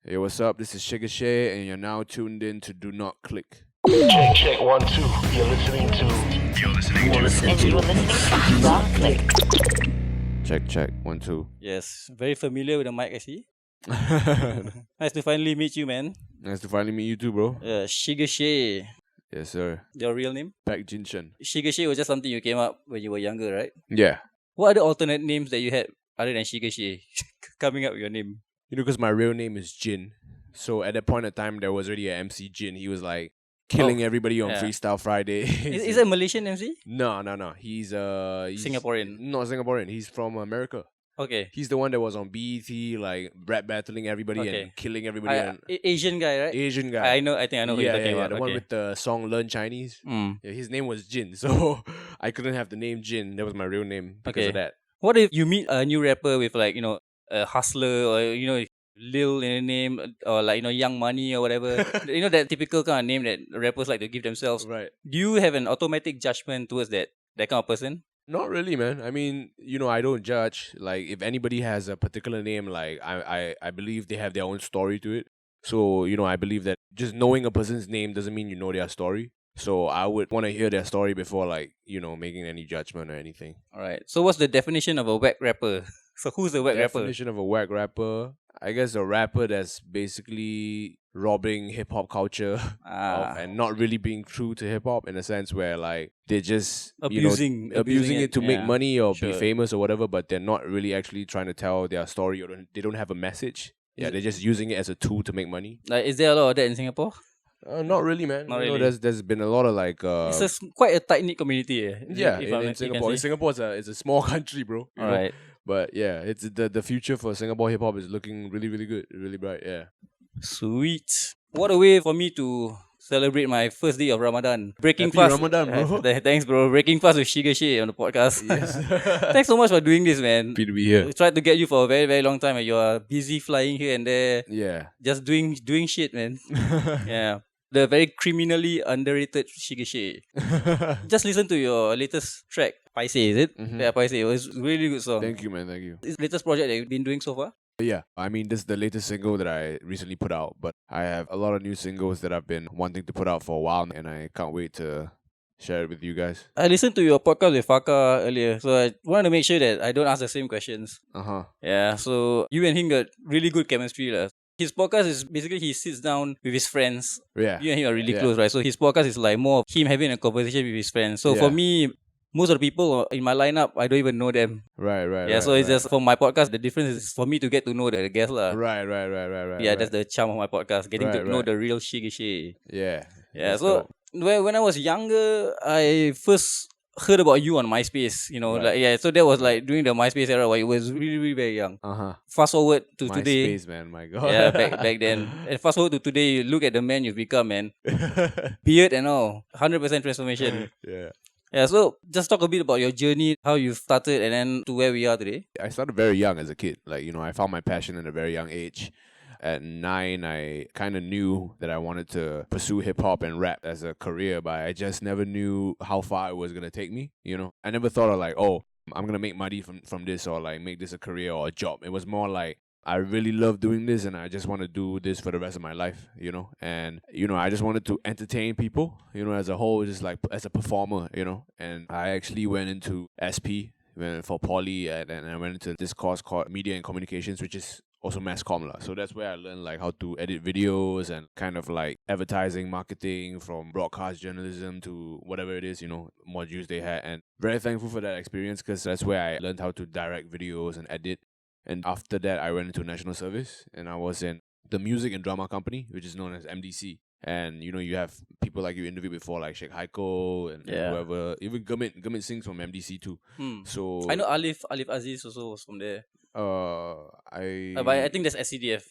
Hey, what's up? This is ShiGGa Shay, and you're now tuned in to Do Not Click. Check, check, 1, 2. You're listening to. ShiGGa Clique. Check, check. 1, 2. Yes, very familiar with the mic, I see. Nice to finally meet you, man. Nice to finally meet you too, bro. ShiGGa Shay, Yes, sir. your real name? Back Jinshan. ShiGGa Shay was just something you came up when you were younger, right? Yeah. What are the alternate names that you had other than ShiGGa Shay coming up with your name? You know, because my real name is Jin. So at that point of time, there was already a MC Jin. He was like killing everybody on yeah. Freestyle Friday. Is it a Malaysian MC? No. He's Singaporean. Not Singaporean. He's from America. Okay. He's the one that was on BET, like rap battling everybody and killing everybody. Asian guy, right? Asian guy. I think I know who you're talking about. The one with the song Learn Chinese. Yeah, his name was Jin. So I couldn't have the name Jin. That was my real name because of that. What if you meet a new rapper with like, a hustler or, Lil in a name or like, Young Money or whatever. That typical kind of name that rappers like to give themselves. Right. Do you have an automatic judgment towards that kind of person? Not really, man. I mean, I don't judge. Like, if anybody has a particular name, like, I believe they have their own story to it. So, I believe that just knowing a person's name doesn't mean you know their story. So I would want to hear their story before, like, making any judgment or anything. All right. So what's the definition of a whack rapper? So who's the whack rapper? Definition of a whack rapper? I guess a rapper that's basically robbing hip-hop culture and not really being true to hip-hop in a sense where, like, they're just abusing it to make money or Sure. be famous or whatever, but they're not really actually trying to tell their story or they don't have a message. Yeah, they're just using it as a tool to make money. Like, is there a lot of that in Singapore? Not really, man. Not really. There's been a lot of like. It's quite a tight knit community. In Singapore. Singapore is a small country, bro. All right. But yeah, it's the future for Singapore hip hop is looking really, really good, really bright. Yeah. Sweet. What a way for me to celebrate my first day of Ramadan. Breaking Happy fast. Ramadan, bro. Thanks, bro. Breaking fast with ShiGGa Shay on the podcast. Yes. Thanks so much for doing this, man. Happy to be here. We tried to get you for a very, very long time and you are busy flying here and there. Yeah. Just doing shit, man. Yeah. The very criminally underrated ShiGGa Shay. Just listen to your latest track, paiseh, is it? Mhm. Yeah, paiseh. It was a really good song. Thank you, man. Thank you. This latest project that you've been doing so far? Yeah, I mean, this is the latest single that I recently put out, but I have a lot of new singles that I've been wanting to put out for a while, and I can't wait to share it with you guys. I listened to your podcast with Faka earlier, so I wanted to make sure that I don't ask the same questions. Yeah, so you and him got really good chemistry. His podcast is basically he sits down with his friends. Yeah. You and him are really close, right? So his podcast is like more of him having a conversation with his friends. So for me, most of the people in my lineup, I don't even know them. Right. Yeah, so it's just for my podcast, the difference is for me to get to know the guest. Right. Yeah, that's the charm of my podcast, getting to know the real ShiGGa Shay. Yeah. Yeah, so when I was younger, I first heard about you on MySpace, so that was like during the MySpace era where it was really, really very young. Fast forward to today. MySpace, man, my God. Yeah, back then. And fast forward to today, you look at the man you've become, man. Beard and all. 100% transformation. Yeah. Yeah, so just talk a bit about your journey, how you started and then to where we are today. I started very young as a kid. Like, I found my passion at a very young age. At 9, I kind of knew that I wanted to pursue hip-hop and rap as a career, but I just never knew how far it was going to take me, I never thought of like, oh, I'm going to make money from this or like make this a career or a job. It was more like, I really love doing this and I just want to do this for the rest of my life, And, I just wanted to entertain people, as a whole, just like as a performer, And I actually went into SP for poly and I went into this course called Media and Communications, which is also mass comm. So that's where I learned like how to edit videos and kind of like advertising, marketing, from broadcast journalism to whatever it is, modules they had. And very thankful for that experience because that's where I learned how to direct videos and edit. And after that, I went into national service and I was in the music and drama company, which is known as MDC. And you have people like you interviewed before, like Sheikh Haiko and whoever. Even Gurmit sings from MDC too. So I know Alif Aziz also was from there. But I think that's SCDF.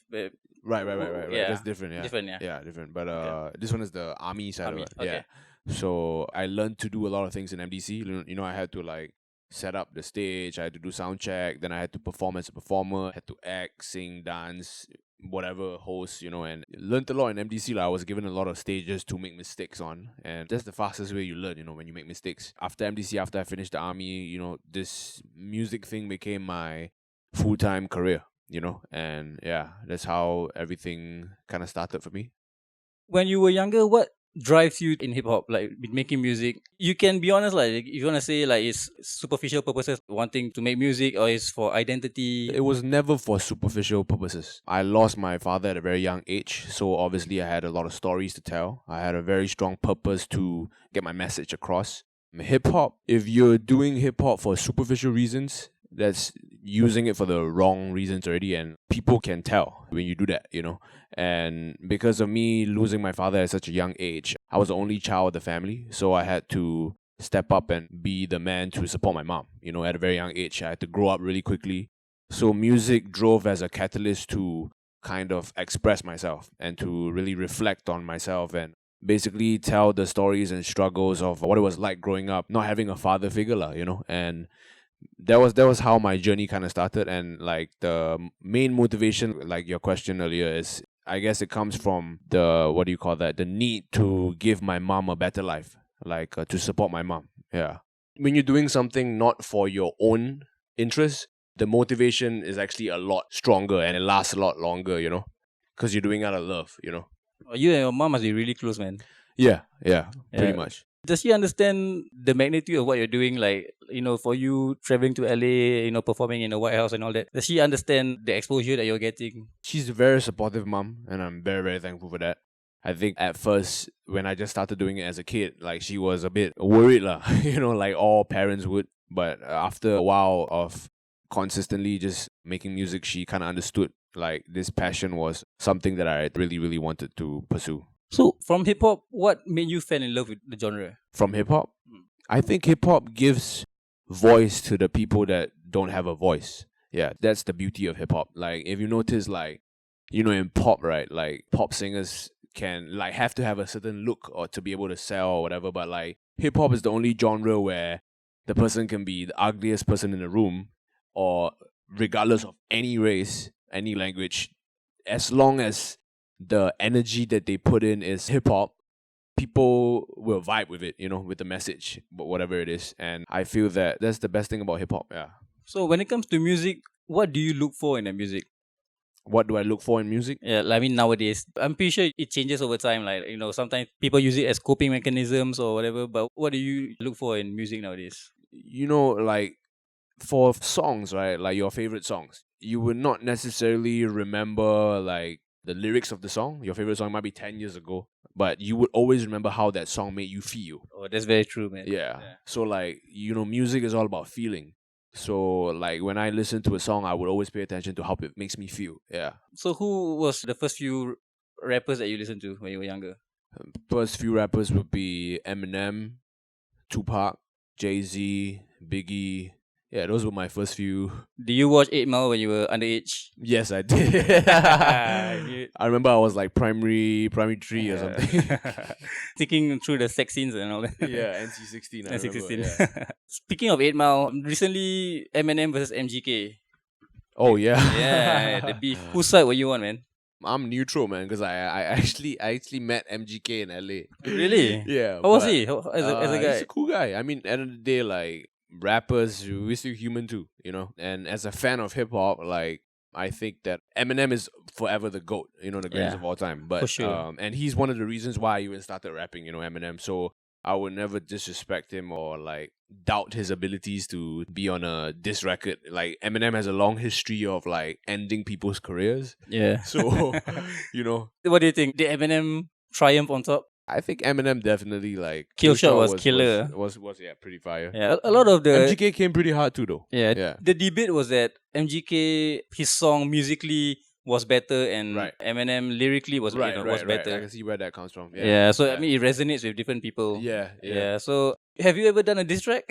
Right. Yeah. That's different. Yeah. Different, yeah. Yeah, different. But this one is the army side of it. Okay. Yeah. So I learned to do a lot of things in MDC. I had to like set up the stage. I had to do sound check. Then I had to perform as a performer. Had to act, sing, dance, whatever, host, and learned a lot in MDC. I was given a lot of stages to make mistakes on, and that's the fastest way you learn, when you make mistakes. After MDC, after I finished the army, this music thing became my full-time career. and yeah, that's how everything kind of started for me. When you were younger, what drives you in hip hop, like making music? You can be honest, like if you want to say like it's superficial purposes, wanting to make music, or it's for identity. It was never for superficial purposes. I lost my father at a very young age, so obviously I had a lot of stories to tell. I had a very strong purpose to get my message across. Hip hop, if you're doing hip hop for superficial reasons, that's using it for the wrong reasons already, and people can tell when you do that, And because of me losing my father at such a young age, I was the only child of the family, so I had to step up and be the man to support my mom. At a very young age, I had to grow up really quickly. So music drove as a catalyst to kind of express myself and to really reflect on myself and basically tell the stories and struggles of what it was like growing up, not having a father figure, and that was how my journey kind of started. And like the main motivation, like your question earlier, is I guess it comes from the need to give my mom a better life, like to support my mom. Yeah. When you're doing something not for your own interest, the motivation is actually a lot stronger and it lasts a lot longer, because you're doing out of love, You and your mom must be really close, man. Yeah, pretty much. Does she understand the magnitude of what you're doing? Like, for you traveling to LA, performing in the White House and all that. Does she understand the exposure that you're getting? She's a very supportive mom, and I'm very, very thankful for that. I think at first, when I just started doing it as a kid, like she was a bit worried, like all parents would. But after a while of consistently just making music, she kind of understood like this passion was something that I really, really wanted to pursue. So from hip hop, what made you fall in love with the genre? From hip hop? I think hip hop gives voice to the people that don't have a voice. Yeah, that's the beauty of hip hop. Like if you notice, like, in pop, right? Like pop singers can like have to have a certain look or to be able to sell or whatever, but like hip hop is the only genre where the person can be the ugliest person in the room, or regardless of any race, any language, as long as the energy that they put in is hip hop, people will vibe with it, with the message, but whatever it is. And I feel that that's the best thing about hip hop. Yeah. So when it comes to music, what do you look for in the music? What do I look for in music? Yeah, I mean nowadays, I'm pretty sure it changes over time. Like, sometimes people use it as coping mechanisms or whatever. But what do you look for in music nowadays? Like for songs, right? Like your favorite songs, you would not necessarily remember like the lyrics of the song. Your favorite song might be 10 years ago, but you would always remember how that song made you feel. Oh, that's very true, man. Yeah. So like, music is all about feeling. So like when I listen to a song, I would always pay attention to how it makes me feel. Yeah. So who was the first few rappers that you listened to when you were younger? First few rappers would be Eminem, Tupac, Jay-Z, Biggie. Yeah, those were my first few. Did you watch 8 Mile when you were underage? Yes, I did. I remember I was like primary 3 or something. Thinking through the sex scenes and all that. Yeah, NC-16. NC-16. Yeah. Speaking of 8 Mile, recently Eminem versus MGK. Oh, yeah. Yeah, the beef. Whose side were you on, man? I'm neutral, man, because I actually met MGK in LA. Really? Yeah. How was he? As a guy? He's a cool guy. I mean, at the end of the day, like, rappers, we're still human too, And as a fan of hip hop, like, I think that Eminem is forever the GOAT, the greatest of all time. But for sure. And he's one of the reasons why I even started rapping, Eminem. So I would never disrespect him or like doubt his abilities to be on a diss record. Like Eminem has a long history of like ending people's careers. Yeah. So What do you think? Did Eminem triumph on top? I think Eminem definitely like Killshot was killer. Was pretty fire. Yeah, a lot of the MGK came pretty hard too though. Yeah. The debate was that MGK, his song musically was better and Eminem lyrically was better. Right. I can see where that comes from. I mean it resonates with different people. Yeah. So have you ever done a diss track?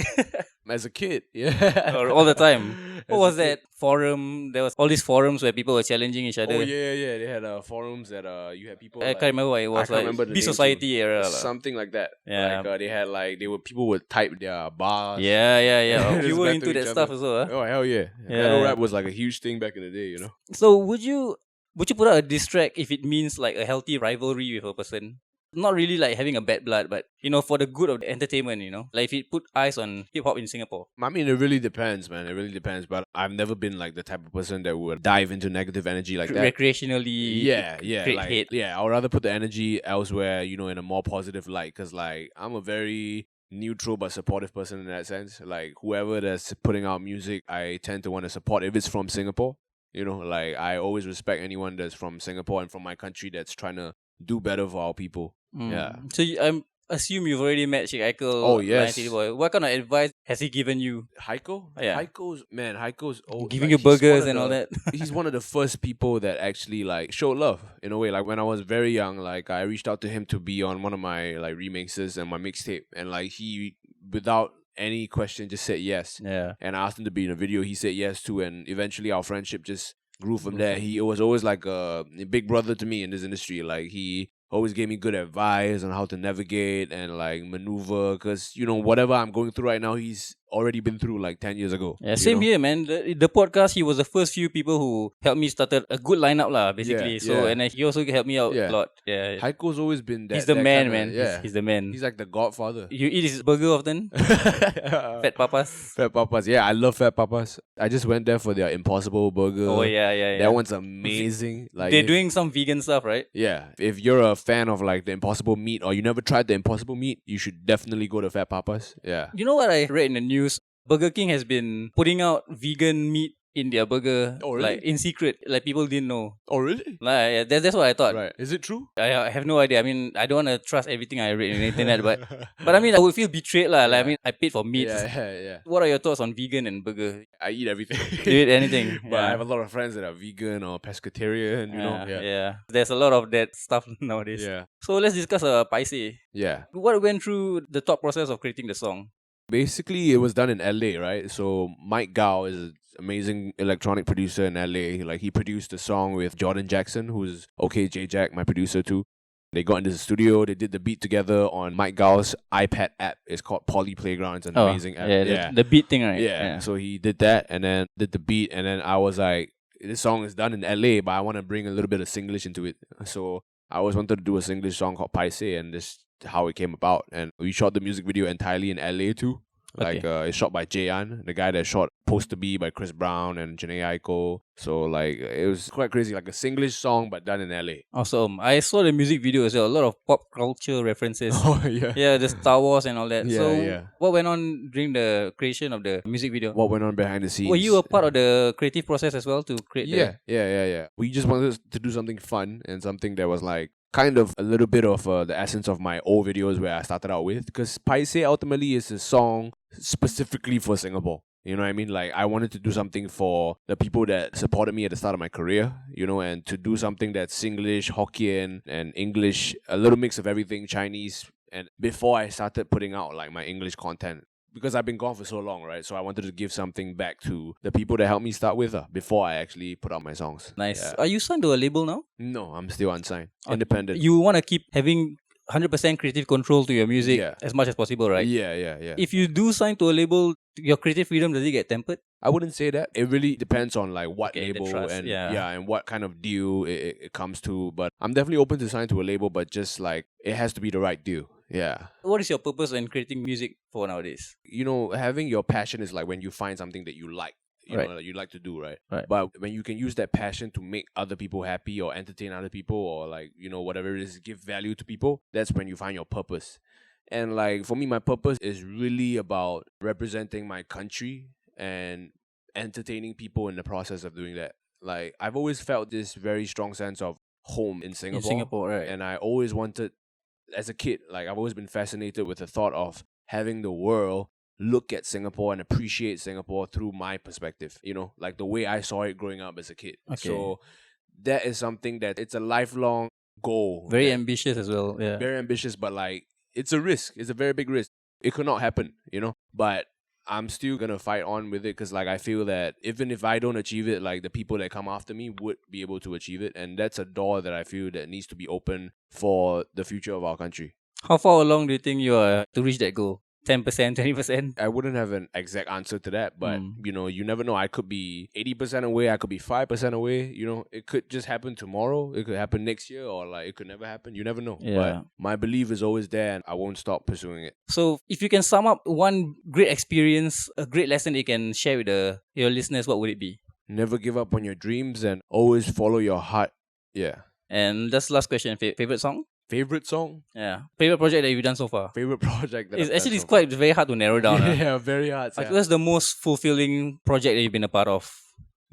As a kid, yeah. Or all the time. What was that forum? There was all these forums where people were challenging each other. Oh yeah. They had forums that you had people. I can't remember what it was. Like B Society era, something like that. Yeah. Like, they had people would type their bars. Yeah. You were into that stuff as well. Oh hell yeah. Battle rap was like a huge thing back in the day. So would you put out a diss track if it means like a healthy rivalry with a person? Not really like having a bad blood, but for the good of the entertainment, like if it put eyes on hip hop in Singapore. I mean, it really depends, man. It really depends. But I've never been like the type of person that would dive into negative energy like that. Recreationally, create hate. Yeah, I would rather put the energy elsewhere, in a more positive light. Because like I'm a very neutral but supportive person in that sense. Like whoever that's putting out music, I tend to want to support if it's from Singapore. Like I always respect anyone that's from Singapore and from my country that's trying to do better for our people. Yeah. So I assume you've already met ShiGGa Shay. Oh, yes. Boy. What kind of advice has he given you? Heiko? Yeah. Heiko's giving you burgers and all that. He's one of the first people that actually like showed love in a way. Like when I was very young, like I reached out to him to be on one of my like remixes and my mixtape, and like he, without any question, just said yes. Yeah. And I asked him to be in a video. He said yes too, and eventually our friendship just grew from there. He was always like a big brother to me in this industry. Like he always gave me good advice on how to navigate and like maneuver, because whatever I'm going through right now, he's already been through like 10 years ago. Yeah, same here, man. The podcast, he was the first few people who helped me started a good lineup lah, basically. And he also helped me out a lot. Yeah. Heiko's always been that. He's the man, kinda, man. Yeah. He's the man. He's like the godfather. You eat his burger often? Fat Papas? Fat Papas. Yeah, I love Fat Papas. I just went there for their Impossible Burger. Oh, yeah. That one's amazing. Like they're doing some vegan stuff, right? Yeah. If you're a fan of like the Impossible meat, or you never tried the Impossible meat, you should definitely go to Fat Papas. Yeah. You know what I read in the news? Burger King has been putting out vegan meat in their burger, oh, really? like in secret, like people didn't know. Oh, really? Like that's what I thought. Right. Is it true? I have no idea. I mean, I don't want to trust everything I read on the internet, but I mean, I would feel betrayed lah. Like, I mean, I paid for meat. Yeah. What are your thoughts on vegan and burger? I eat everything. You eat anything? But I have a lot of friends that are vegan or pescatarian. Yeah. There's a lot of that stuff nowadays. Yeah. So let's discuss paiseh. Yeah. What went through the thought process of creating the song? Basically, it was done in LA, right? So Mike Gao is an amazing electronic producer in LA. Like he produced a song with Jordan Jackson, who's OK J Jack, my producer too. They got into the studio, they did the beat together on Mike Gao's iPad app. It's called Poly Playground. It's an amazing app. Yeah, the beat thing, right? Yeah. So he did that and then did the beat, and then I was like, this song is done in LA, but I want to bring a little bit of Singlish into it. So I always wanted to do a Singlish song called paiseh, and this how it came about. And we shot the music video entirely in LA too. Like it's shot by Jayan, the guy that shot Poster B by Chris Brown and Janae Aiko. So like it was quite crazy, like a Singlish song but done in LA. Awesome. I saw the music video as well. A lot of pop culture references. Oh yeah. Yeah, the Star Wars and all that. Yeah. What went on during the creation of the music video? What went on behind the scenes? Were you a part of the creative process as well to create Yeah. We just wanted to do something fun and something that was like kind of a little bit of the essence of my old videos where I started out with, because paiseh ultimately is a song specifically for Singapore. You know what I mean? Like I wanted to do something for the people that supported me at the start of my career, and to do something that's Singlish, Hokkien, and English, a little mix of everything, Chinese. And before I started putting out like my English content, because I've been gone for so long, right? So I wanted to give something back to the people that helped me start with before I actually put out my songs. Nice. Yeah. Are you signed to a label now? No, I'm still unsigned. Independent. You want to keep having 100% creative control to your music as much as possible, right? Yeah. If you do sign to a label, your creative freedom, does it get tempered? I wouldn't say that. It really depends on like what label trust, and yeah. and what kind of deal it comes to. But I'm definitely open to sign to a label, but just like it has to be the right deal. Yeah. What is your purpose in creating music for nowadays? Having your passion is like when you find something that you like. You know, that you like to do, right? But when you can use that passion to make other people happy or entertain other people or like, whatever it is, give value to people, that's when you find your purpose. And like for me, my purpose is really about representing my country and entertaining people in the process of doing that. Like I've always felt this very strong sense of home in Singapore. In Singapore, right. And I always wanted, as a kid, like I've always been fascinated with the thought of having the world look at Singapore and appreciate Singapore through my perspective, like the way I saw it growing up as a kid. Okay. So that is something that it's a lifelong goal. Very ambitious as well. Yeah. Very ambitious, but like it's a risk. It's a very big risk. It could not happen, but I'm still going to fight on with it because like I feel that even if I don't achieve it, like the people that come after me would be able to achieve it. And that's a door that I feel that needs to be open for the future of our country. How far along do you think you are to reach that goal? 10%, 20%? I wouldn't have an exact answer to that, but you never know. I could be 80% away, I could be 5% away. It could just happen tomorrow. It could happen next year, or like it could never happen. You never know. Yeah. But my belief is always there, and I won't stop pursuing it. So if you can sum up one great experience, a great lesson you can share with your listeners, what would it be? Never give up on your dreams and always follow your heart. Yeah. And that's last question. Favorite song? Favorite song? Yeah. Favorite project that you've done so far? Favorite project that It's I've actually done so quite very hard to narrow down. Yeah, very hard. Like, what's the most fulfilling project that you've been a part of?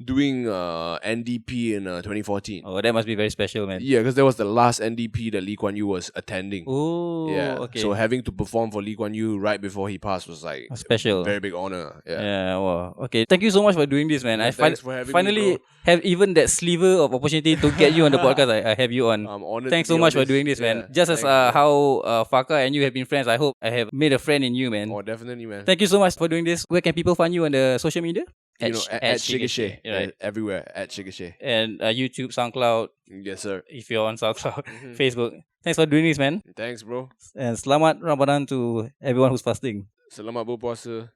Doing NDP in 2014. Oh, that must be very special, man. Yeah, because that was the last NDP that Lee Kuan Yew was attending. Oh, yeah. okay. So having to perform for Lee Kuan Yew right before he passed was like special. Very big honor. Yeah. Yeah. Wow. Okay. Thank you so much for doing this, man. Yeah, thanks for having finally me, bro. have even that sliver of opportunity to get you on the podcast. I have you on. I'm honored. Thanks so much for doing this, man. Yeah, Just as how Faka and you have been friends, I hope I have made a friend in you, man. Oh, definitely, man. Thank you so much for doing this. Where can people find you on the social media? At ShiGGa Shay. Right. Everywhere at ShiGGa Shay. And YouTube, SoundCloud. Yes, sir. If you're on SoundCloud, Facebook. Thanks for doing this, man. Thanks, bro. And selamat Ramadan to everyone who's fasting. Selamat berpuasa.